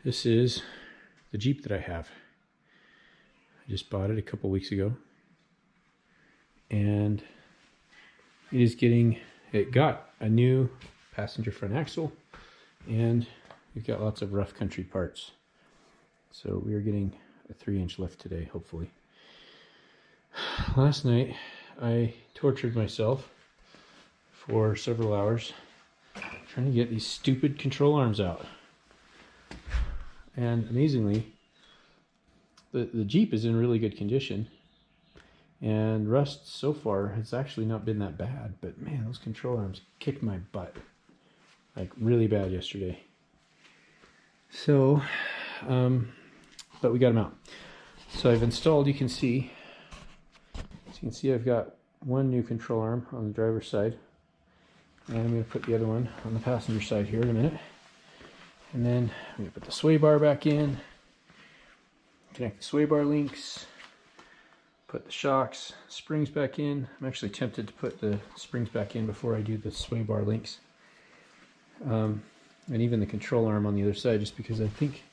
This is the Jeep that I have. I just bought it a couple weeks ago. And it got a new passenger front axle, and we've got lots of rough country parts. So we are getting a 3-inch lift today, hopefully. Last night, I tortured myself for several hours trying to get these stupid control arms out. And amazingly, the Jeep is in really good condition, and rust so far has actually not been that bad, but man, those control arms kicked my butt like really bad yesterday. So, but we got them out. So I've installed, you can see I've got one new control arm on the driver's side, and I'm going to put the other one on the passenger side here in a minute. And then I'm going to put the sway bar back in, connect the sway bar links, put the shocks, springs back in. I'm actually tempted to put the springs back in before I do the sway bar links. And even the control arm on the other side, just because I think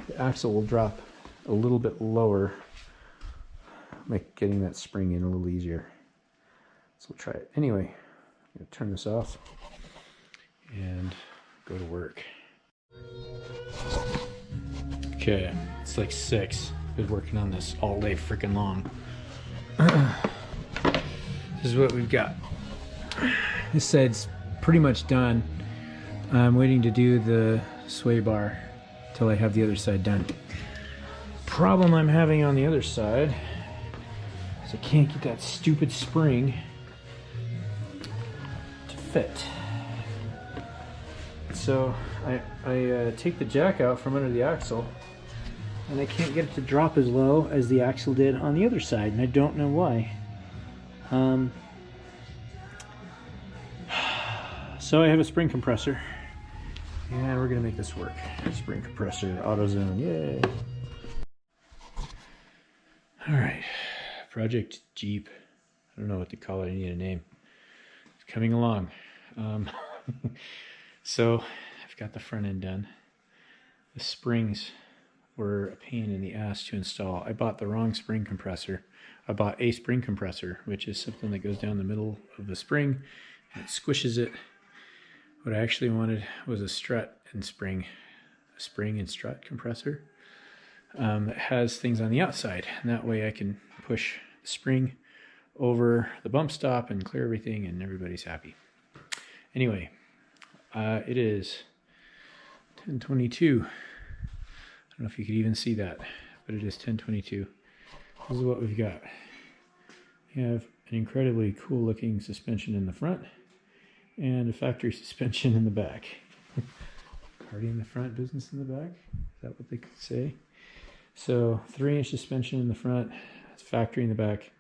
the axle will drop a little bit lower, make getting that spring in a little easier. So we'll try it. Anyway, I'm going to turn this off and go to work. Okay, it's like 6. Been working on this all day freaking long. This is what we've got. This side's pretty much done. I'm waiting to do the sway bar till I have the other side done. Problem I'm having on the other side is I can't get that stupid spring to fit. So I take the jack out from under the axle, and I can't get it to drop as low as the axle did on the other side, and I don't know why. So I have a spring compressor, and we're gonna make this work. Spring compressor, AutoZone, yay! All right, Project Jeep. I don't know what to call it. I need a name. It's coming along. So I've got the front end done. The springs were a pain in the ass to install. I bought the wrong spring compressor. I bought a spring compressor, which is something that goes down the middle of the spring and it squishes it. What I actually wanted was a strut and spring, a spring and strut compressor that has things on the outside, and that way I can push the spring over the bump stop and clear everything, and everybody's happy. Anyway, it is 10:22. I don't know if you could even see that, but it is 10:22. This is what we've got. We have an incredibly cool looking suspension in the front and a factory suspension in the back. Party in the front, business in the back? Is that what they could say? So 3-inch suspension in the front, factory in the back.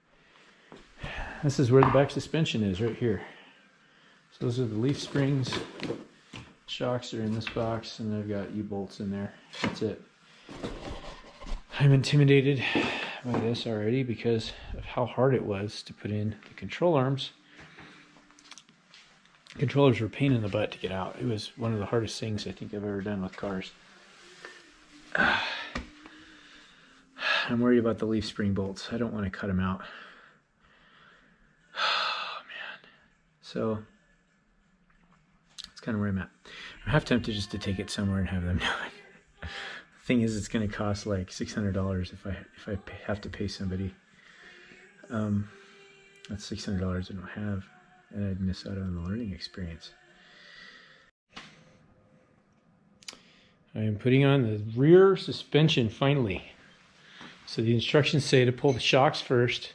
This is where the back suspension is, right here. So those are the leaf springs. Shocks are in this box, and I've got U-bolts in there. That's it. I'm intimidated by this already because of how hard it was to put in the control arms. Controllers were a pain in the butt to get out. It was one of the hardest things I think I've ever done with cars. I'm worried about the leaf spring bolts. I don't want to cut them out. Oh, man. So that's kind of where I'm at. I'm half tempted just to take it somewhere and have them do it. The thing is, it's going to cost like $600 if I have to pay somebody. That's $600 I don't have, and I'd miss out on the learning experience. I am putting on the rear suspension finally. So the instructions say to pull the shocks first,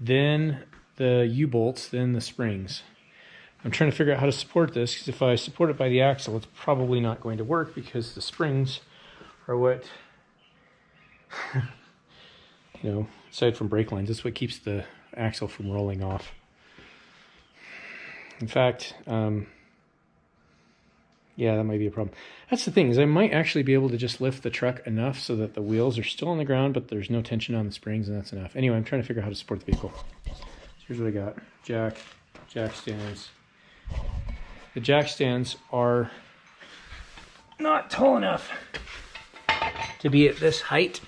then the U-bolts, then the springs. I'm trying to figure out how to support this, because if I support it by the axle, it's probably not going to work, because the springs are what, aside from brake lines, that's what keeps the axle from rolling off. In fact, yeah, that might be a problem. That's the thing, is I might actually be able to just lift the truck enough so that the wheels are still on the ground, but there's no tension on the springs, and that's enough. Anyway, I'm trying to figure out how to support the vehicle. So here's what I got. Jack stands. The jack stands are not tall enough to be at this height.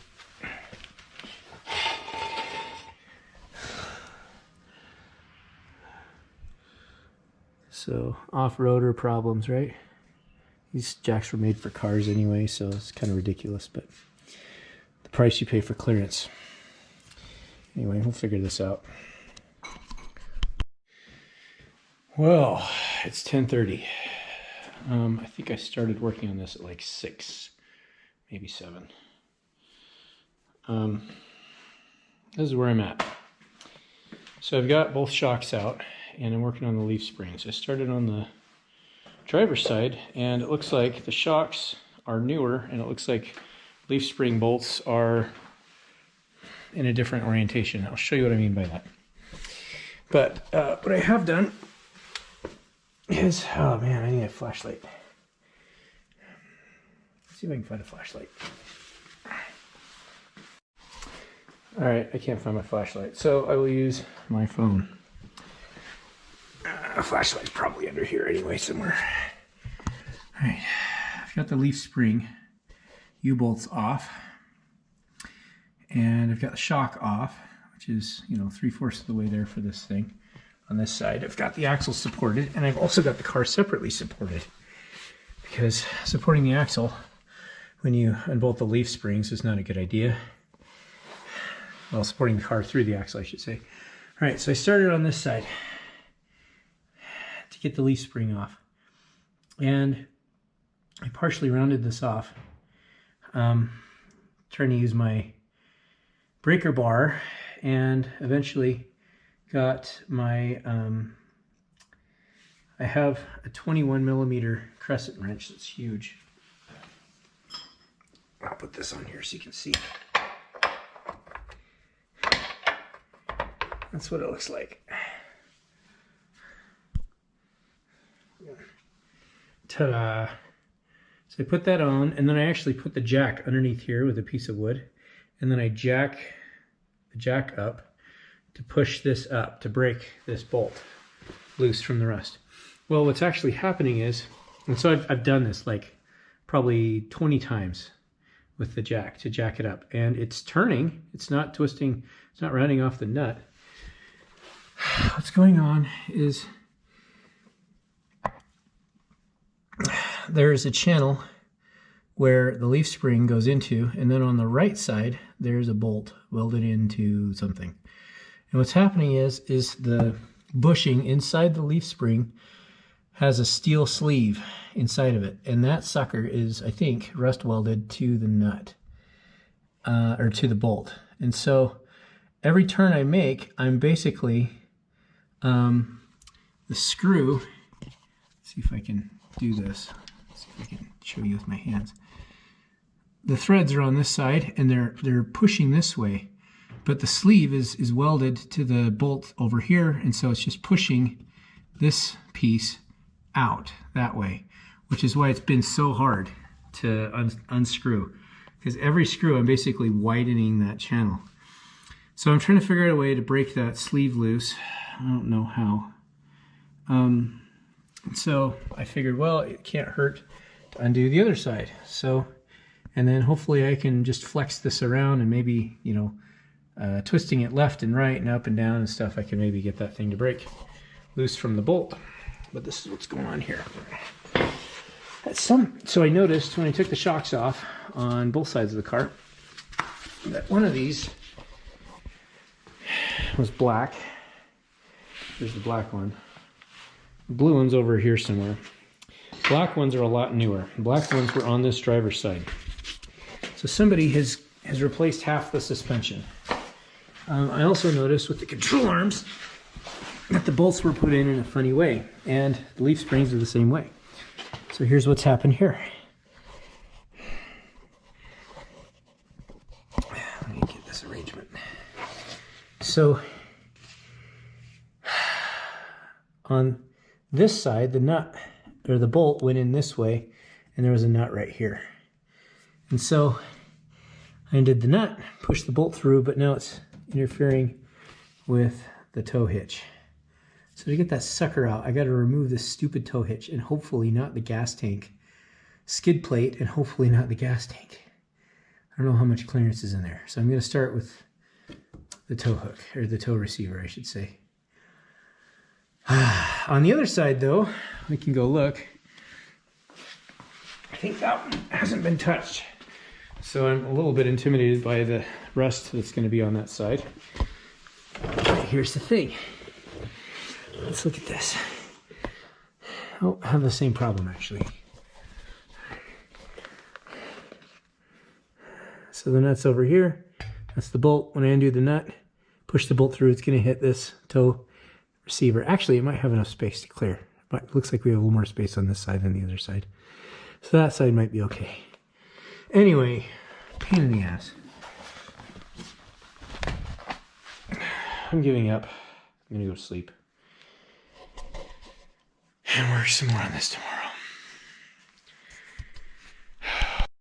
So off-roader problems, right? These jacks were made for cars anyway, so it's kind of ridiculous, but the price you pay for clearance. Anyway, we'll figure this out. Well, it's 10:30. I think I started working on this at like 6, maybe 7. This is where I'm at. So I've got both shocks out, and I'm working on the leaf springs. I started on the driver's side, and it looks like the shocks are newer, and it looks like leaf spring bolts are in a different orientation. I'll show you what I mean by that. But what I have done is, oh man, I need a flashlight. Let's see if I can find a flashlight. All right, I can't find my flashlight, so I will use my phone. A flashlight's probably under here anyway, somewhere. All right, I've got the leaf spring U-bolts off, and I've got the shock off, which is, you know, 3/4 of the way there for this thing. On this side, I've got the axle supported, and I've also got the car separately supported, because supporting the axle when you unbolt the leaf springs is not a good idea. Well, supporting the car through the axle, I should say. All right, so I started on this side to get the leaf spring off, and I partially rounded this off, trying to use my breaker bar, and eventually got my, I have a 21mm crescent wrench that's huge. I'll put this on here so you can see. That's what it looks like. Ta-da! So I put that on, and then I actually put the jack underneath here with a piece of wood, and then I jack the jack up to push this up, to break this bolt loose from the rust. Well, what's actually happening is, and so I've done this like probably 20 times with the jack to jack it up, and it's turning, it's not twisting, it's not rounding off the nut. What's going on is there's a channel where the leaf spring goes into, and then on the right side there's a bolt welded into something. And what's happening is the bushing inside the leaf spring has a steel sleeve inside of it, and that sucker is, I think, rust welded to the nut, or to the bolt. And so every turn I make, I'm basically the screw, let's see if I can do this. Let's see if I can show you with my hands. The threads are on this side, and they're pushing this way, but the sleeve is welded to the bolt over here, and so it's just pushing this piece out that way, which is why it's been so hard to unscrew, because every screw I'm basically widening that channel. So I'm trying to figure out a way to break that sleeve loose. I don't know how. So I figured, well, it can't hurt to undo the other side. So, and then hopefully I can just flex this around, and maybe, you know, twisting it left and right and up and down and stuff, I can maybe get that thing to break loose from the bolt. But this is what's going on here. So I noticed when I took the shocks off on both sides of the car that one of these was black. There's the black one. The blue one's over here somewhere. Black ones are a lot newer. Black ones were on this driver's side. So somebody has replaced half the suspension. I also noticed with the control arms that the bolts were put in a funny way, and the leaf springs are the same way. So here's what's happened here. Let me get this arrangement. So on this side, the nut, or the bolt, went in this way, and there was a nut right here. And so I undid the nut, pushed the bolt through, but now it's interfering with the tow hitch. So to get that sucker out, I got to remove this stupid tow hitch, and hopefully not the gas tank skid plate, and hopefully not the gas tank. I don't know how much clearance is in there. So I'm going to start with the tow hook, or the tow receiver, I should say. On the other side, though, we can go look. I think that one hasn't been touched. So I'm a little bit intimidated by the rust that's going to be on that side. But here's the thing. Let's look at this. Oh, I have the same problem, actually. So the nut's over here. That's the bolt. When I undo the nut, push the bolt through, it's going to hit this tow receiver. Actually, it might have enough space to clear, but it looks like we have a little more space on this side than the other side. So that side might be okay. Anyway, pain in the ass. I'm giving up. I'm gonna go to sleep and work some more on this tomorrow.